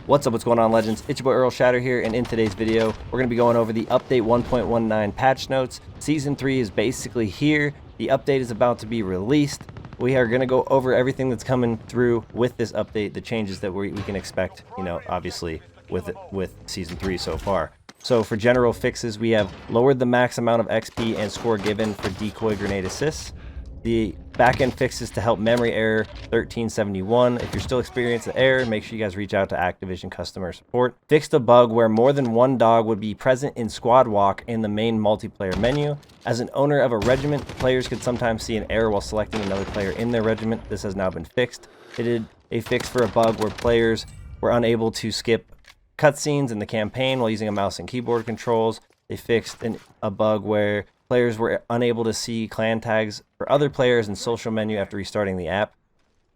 What's up, what's going on, legends? It's your boy Errl Shatter here, and in today's video, we're going to be going over the update 1.19 patch notes. Season 3 is basically here. The update is about to be released. We are going to go over everything that's coming through with this update, the changes that we can expect, obviously, with Season 3 so far. So for general fixes, we have lowered the max amount of XP and score given for decoy grenade assists. The backend fixes to help memory error 1371. If you're still experiencing the error, make sure you guys reach out to Activision customer support. Fixed a bug where more than one dog would be present in squad walk in the main multiplayer menu. As an owner of a regiment, players could sometimes see an error while selecting another player in their regiment. This has now been fixed. They did a fix for a bug where players were unable to skip cutscenes in the campaign while using a mouse and keyboard controls. They fixed a bug where players were unable to see clan tags for other players in social menu after restarting the app.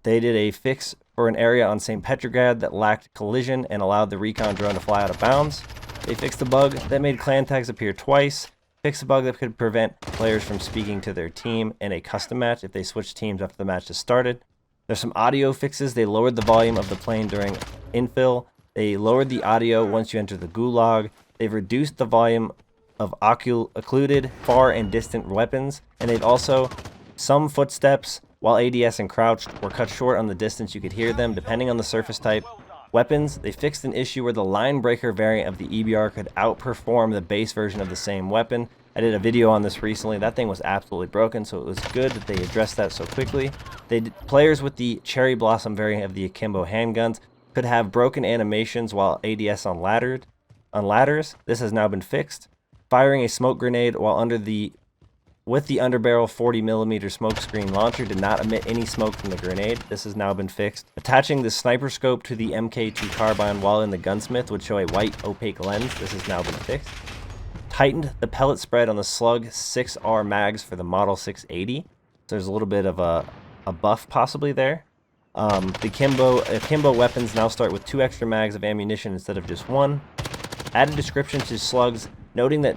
They did a fix for an area on St. Petrograd that lacked collision and allowed the recon drone to fly out of bounds. They fixed a bug that made clan tags appear twice. Fixed a bug that could prevent players from speaking to their team in a custom match if they switched teams after the match has started. There's some audio fixes. They lowered the volume of the plane during infill. They lowered the audio once you enter the gulag. They've reduced the volume of occluded, far and distant weapons, and they've also, some footsteps while ADS and crouched were cut short on the distance you could hear them depending on the surface type. Weapons, they fixed an issue where the line breaker variant of the EBR could outperform the base version of the same weapon. I did a video on this recently. That thing was absolutely broken, so it was good that they addressed that so quickly. Players with the Cherry Blossom variant of the Akimbo handguns could have broken animations while ADS on ladders. This has now been fixed. Firing a smoke grenade while with the underbarrel 40mm smoke screen launcher did not emit any smoke from the grenade. This has now been fixed. Attaching the sniper scope to the MK2 carbine while in the gunsmith would show a white opaque lens. This has now been fixed. Tightened the pellet spread on the Slug 6R mags for the Model 680. So there's a little bit of a buff possibly there. The Akimbo weapons now start with 2 extra mags of ammunition instead of just 1. Added description to slugs, noting that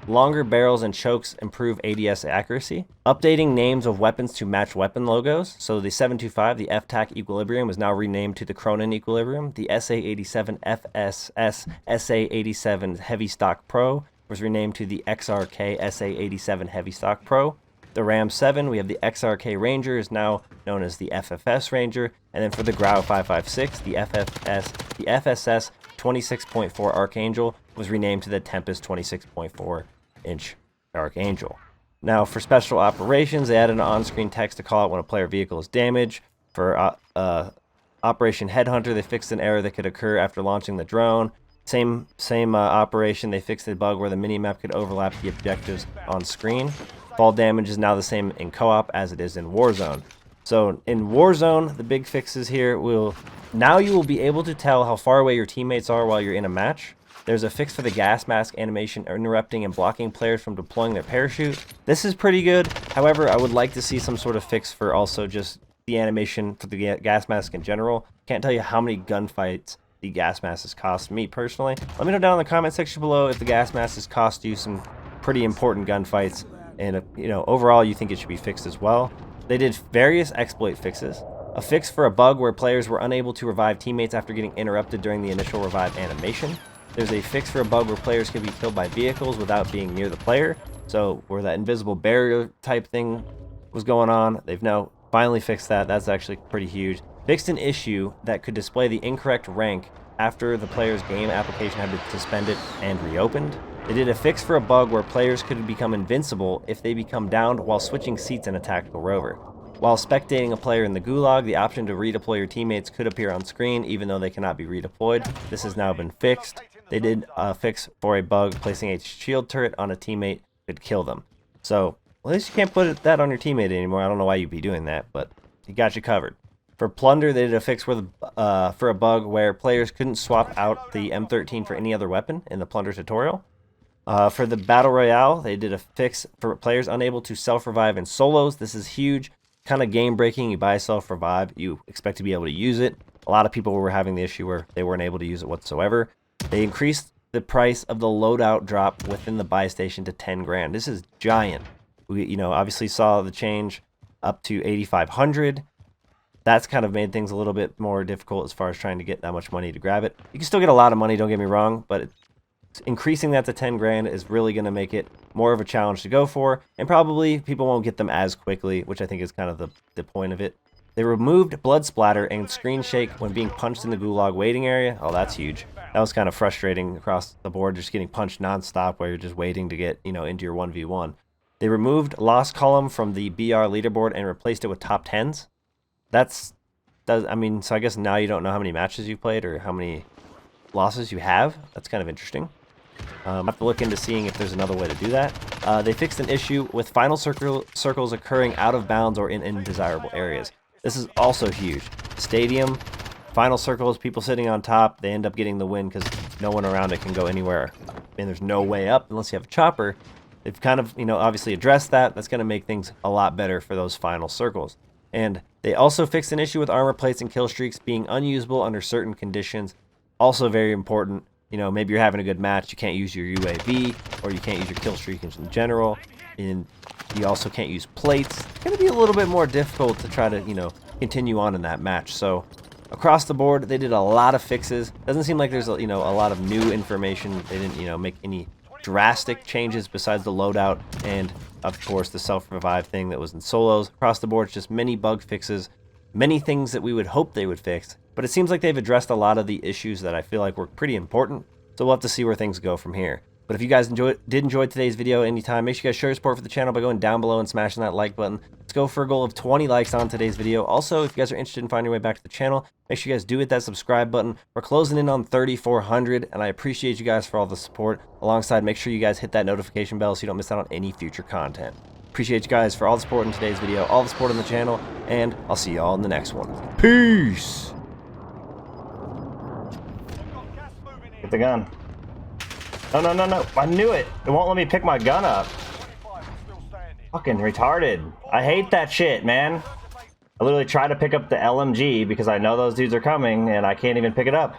longer barrels and chokes improve ADS accuracy. Updating names of weapons to match weapon logos. So the 725, the FTAC Equilibrium, is now renamed to the Cronin Equilibrium. The SA-87 FSS SA-87 Heavy Stock Pro was renamed to the XRK SA-87 Heavy Stock Pro. The Ram 7, we have the XRK Ranger, is now known as the FFS Ranger. And then for the Grau 556, the FSS 26.4 Archangel was renamed to the Tempest 26.4-inch Archangel. Now for special operations, they added an on-screen text to call out when a player vehicle is damaged. For Operation Headhunter, they fixed an error that could occur after launching the drone. Same operation, they fixed a bug where the minimap could overlap the objectives on screen. Fall damage is now the same in co-op as it is in WarZone. So in WarZone, the big fixes here now you will be able to tell how far away your teammates are while you're in a match. There's a fix for the gas mask animation interrupting and blocking players from deploying their parachute. This is pretty good. However, I would like to see some sort of fix for also just the animation for the gas mask in general. Can't tell you how many gunfights the gas mask has cost me personally. Let me know down in the comment section below if the gas mask has cost you some pretty important gunfights, and overall you think it should be fixed as well. They did various exploit fixes. A fix for a bug where players were unable to revive teammates after getting interrupted during the initial revive animation. There's a fix for a bug where players can be killed by vehicles without being near the player. So where that invisible barrier type thing was going on, they've now finally fixed that. That's actually pretty huge. Fixed an issue that could display the incorrect rank after the player's game application had been suspended and reopened. They did a fix for a bug where players could become invincible if they become downed while switching seats in a tactical rover. While spectating a player in the gulag, the option to redeploy your teammates could appear on screen even though they cannot be redeployed. This has now been fixed. They did a fix for a bug placing a shield turret on a teammate could kill them. So at least you can't put that on your teammate anymore. I don't know why you'd be doing that, but it got you covered. For Plunder, they did a fix for a bug where players couldn't swap out the M13 for any other weapon in the Plunder tutorial. For the Battle Royale, they did a fix for players unable to self-revive in solos. This is huge, kind of game-breaking. You buy a self-revive, you expect to be able to use it. A lot of people were having the issue where they weren't able to use it whatsoever. They increased the price of the loadout drop within the buy station to 10 grand. This is giant. We obviously saw the change up to 8,500. That's kind of made things a little bit more difficult as far as trying to get that much money to grab it. You can still get a lot of money, don't get me wrong, but increasing that to 10 grand is really going to make it more of a challenge to go for, and probably people won't get them as quickly, which I think is kind of the point of it. They removed blood splatter and screen shake when being punched in the gulag waiting area. Oh, that's huge. That was kind of frustrating across the board, just getting punched nonstop while you're just waiting to get, into your 1v1. They removed loss column from the BR leaderboard and replaced it with top 10s. So I guess now you don't know how many matches you've played or how many losses you have. That's kind of interesting. I have to look into seeing if there's another way to do that. They fixed an issue with final circles occurring out of bounds or in undesirable areas. This is also huge. Stadium, final circles, people sitting on top, they end up getting the win because no one around it can go anywhere. And there's no way up unless you have a chopper. They've kind of, obviously addressed that. That's going to make things a lot better for those final circles. And they also fixed an issue with armor plates and kill streaks being unusable under certain conditions. Also very important. Maybe you're having a good match, you can't use your UAV, or you can't use your kill streak in general, and you also can't use plates. It's going to be a little bit more difficult to try to, continue on in that match. So across the board, they did a lot of fixes. Doesn't seem like there's, a lot of new information. They didn't, make any drastic changes besides the loadout and, of course, the self-revive thing that was in solos. Across the board, it's just many bug fixes, many things that we would hope they would fix. But it seems like they've addressed a lot of the issues that I feel like were pretty important. So we'll have to see where things go from here. But if you guys did enjoy today's video anytime, make sure you guys show your support for the channel by going down below and smashing that like button. Let's go for a goal of 20 likes on today's video. Also, if you guys are interested in finding your way back to the channel, make sure you guys do hit that subscribe button. We're closing in on 3,400, and I appreciate you guys for all the support. Alongside, make sure you guys hit that notification bell so you don't miss out on any future content. Appreciate you guys for all the support in today's video, all the support on the channel, and I'll see y'all in the next one. Peace! Get the gun. No. I knew it. It won't let me pick my gun up. Fucking retarded. I hate that shit, man. I literally tried to pick up the LMG because I know those dudes are coming and I can't even pick it up.